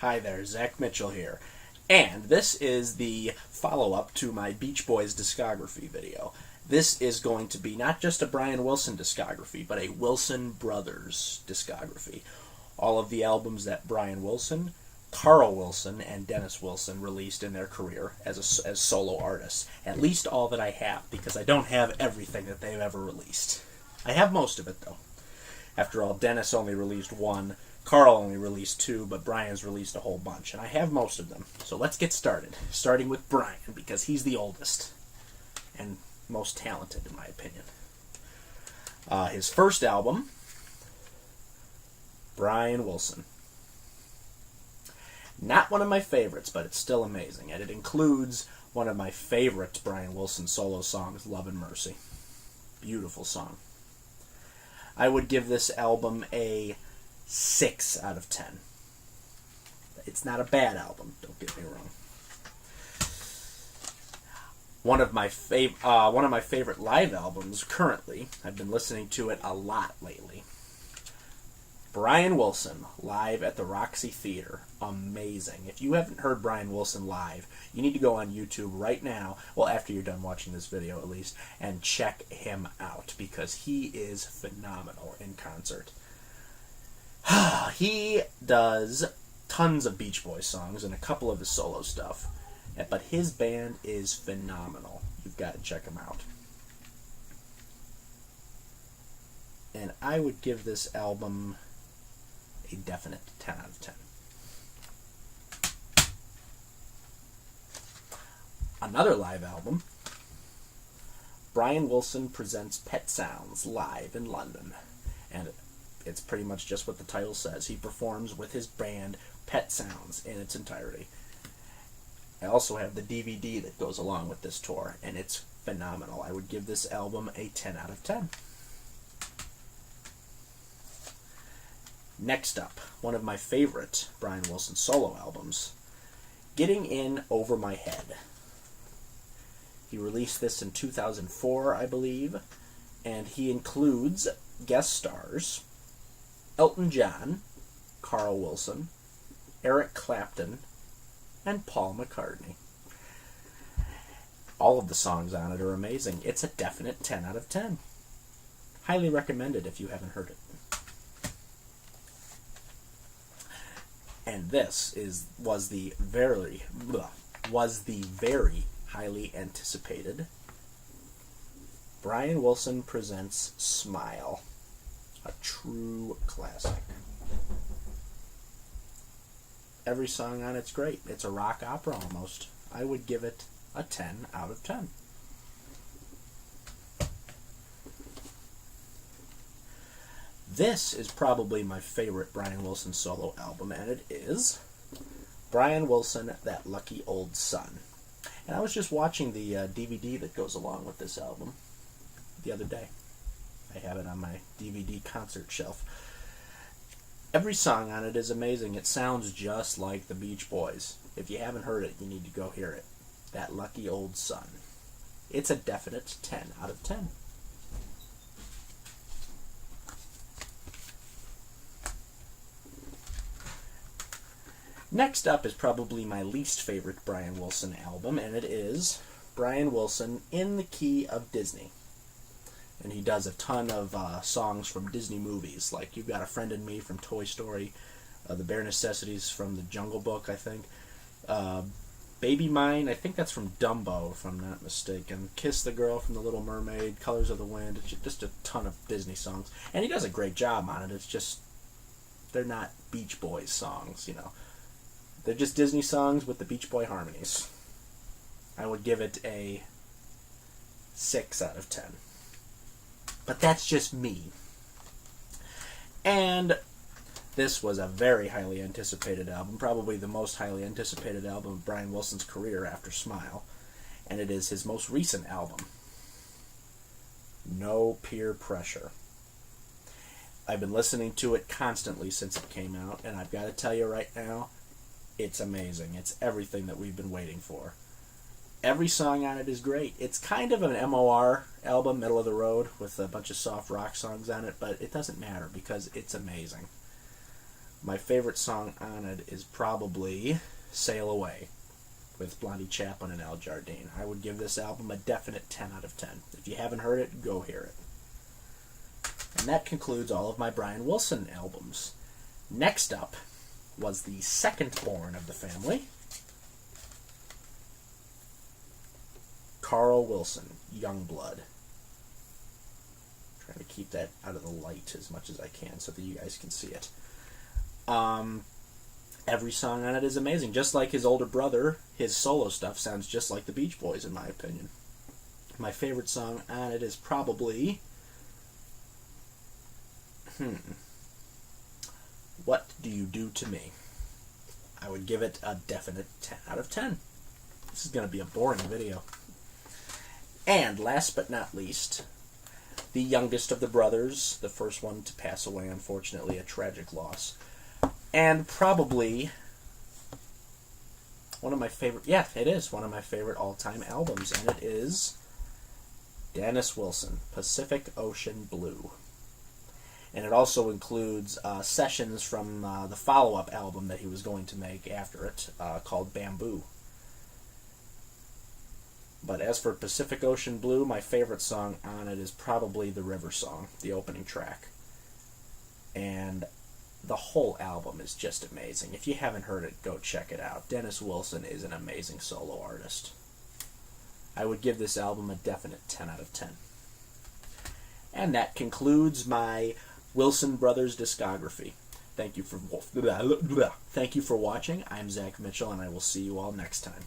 Hi there, Zach Mitchell here. And this is the follow-up to my Beach Boys discography video. This is going to be not just a Brian Wilson discography, but a Wilson Brothers discography. All of the albums that Brian Wilson, Carl Wilson, and Dennis Wilson released in their career as solo artists. At least all that I have, because I don't have everything that they've ever released. I have most of it, though. After all, Dennis only released one, Carl only released two, but Brian's released a whole bunch, and I have most of them. So let's get started, starting with Brian, because he's the oldest and most talented, in my opinion. His first album, Brian Wilson. Not one of my favorites, but it's still amazing, and it includes one of my favorite Brian Wilson solo songs, Love and Mercy. Beautiful song. I would give this album a 6 out of 10. It's not a bad album, don't get me wrong. One of my favorite live albums currently. I've been listening to it a lot lately. Brian Wilson live at the Roxy Theater. Amazing. If you haven't heard Brian Wilson live, you need to go on YouTube right now, well, after you're done watching this video at least, and check him out, because he is phenomenal in concert. He does tons of Beach Boys songs and a couple of his solo stuff, but his band is phenomenal. You've got to check him out. And I would give this album a definite 10 out of 10. Another live album, Brian Wilson presents Pet Sounds live in London. And it's pretty much just what the title says. He performs with his band Pet Sounds in its entirety. I also have the DVD that goes along with this tour, and it's phenomenal. I would give this album a 10 out of 10. Next up, one of my favorite Brian Wilson solo albums, Getting In Over My Head. He released this in 2004, I believe, and he includes guest stars Elton John, Carl Wilson, Eric Clapton, and Paul McCartney. All of the songs on it are amazing. It's a definite 10 out of 10. Highly recommended if you haven't heard it. And this was the very highly anticipated Brian Wilson presents Smile, a true classic. Every song on it's great. It's a rock opera almost. I would give it a 10 out of 10. This is probably my favorite Brian Wilson solo album, and it is Brian Wilson, That Lucky Old Sun. And I was just watching the DVD that goes along with this album the other day. I have it on my DVD concert shelf. Every song on it is amazing. It sounds just like the Beach Boys. If you haven't heard it, you need to go hear it. That Lucky Old Sun. It's a definite 10 out of 10. Next up is probably my least favorite Brian Wilson album, and it is Brian Wilson in the Key of Disney. And he does a ton of songs from Disney movies, like You've Got a Friend in Me from Toy Story, The Bare Necessities from The Jungle Book, I think, Baby Mine, I think that's from Dumbo, if I'm not mistaken, Kiss the Girl from The Little Mermaid, Colors of the Wind. It's just a ton of Disney songs. And he does a great job on it. It's just, they're not Beach Boys songs, you know. They're just Disney songs with the Beach Boy harmonies. I would give it a 6 out of 10. But that's just me. And this was a very highly anticipated album, probably the most highly anticipated album of Brian Wilson's career after Smile. And it is his most recent album, No Peer Pressure. I've been listening to it constantly since it came out, and I've got to tell you right now, it's amazing. It's everything that we've been waiting for. Every song on it is great. It's kind of an MOR album, middle of the road, with a bunch of soft rock songs on it, but it doesn't matter because it's amazing. My favorite song on it is probably Sail Away with Blondie Chaplin and Al Jardine. I would give this album a definite 10 out of 10. If you haven't heard it, go hear it. And that concludes all of my Brian Wilson albums. Next up was the second born of the family, Carl Wilson, Youngblood. Trying to keep that out of the light as much as I can so that you guys can see it. Every song on it is amazing. Just like his older brother, his solo stuff sounds just like the Beach Boys, in my opinion. My favorite song on it is probably... What Do You Do to Me? I would give it a definite 10 out of 10. This is going to be a boring video. And last but not least, the youngest of the brothers, the first one to pass away, unfortunately, a tragic loss. And probably one of my favorite, it is one of my favorite all-time albums, and it is Dennis Wilson, Pacific Ocean Blue. And it also includes sessions from the follow-up album that he was going to make after it, called Bamboo. But as for Pacific Ocean Blue, my favorite song on it is probably the River Song, the opening track. And the whole album is just amazing. If you haven't heard it, go check it out. Dennis Wilson is an amazing solo artist. I would give this album a definite 10 out of 10. And that concludes my Wilson Brothers discography. Thank you for watching. I'm Zach Mitchell, and I will see you all next time.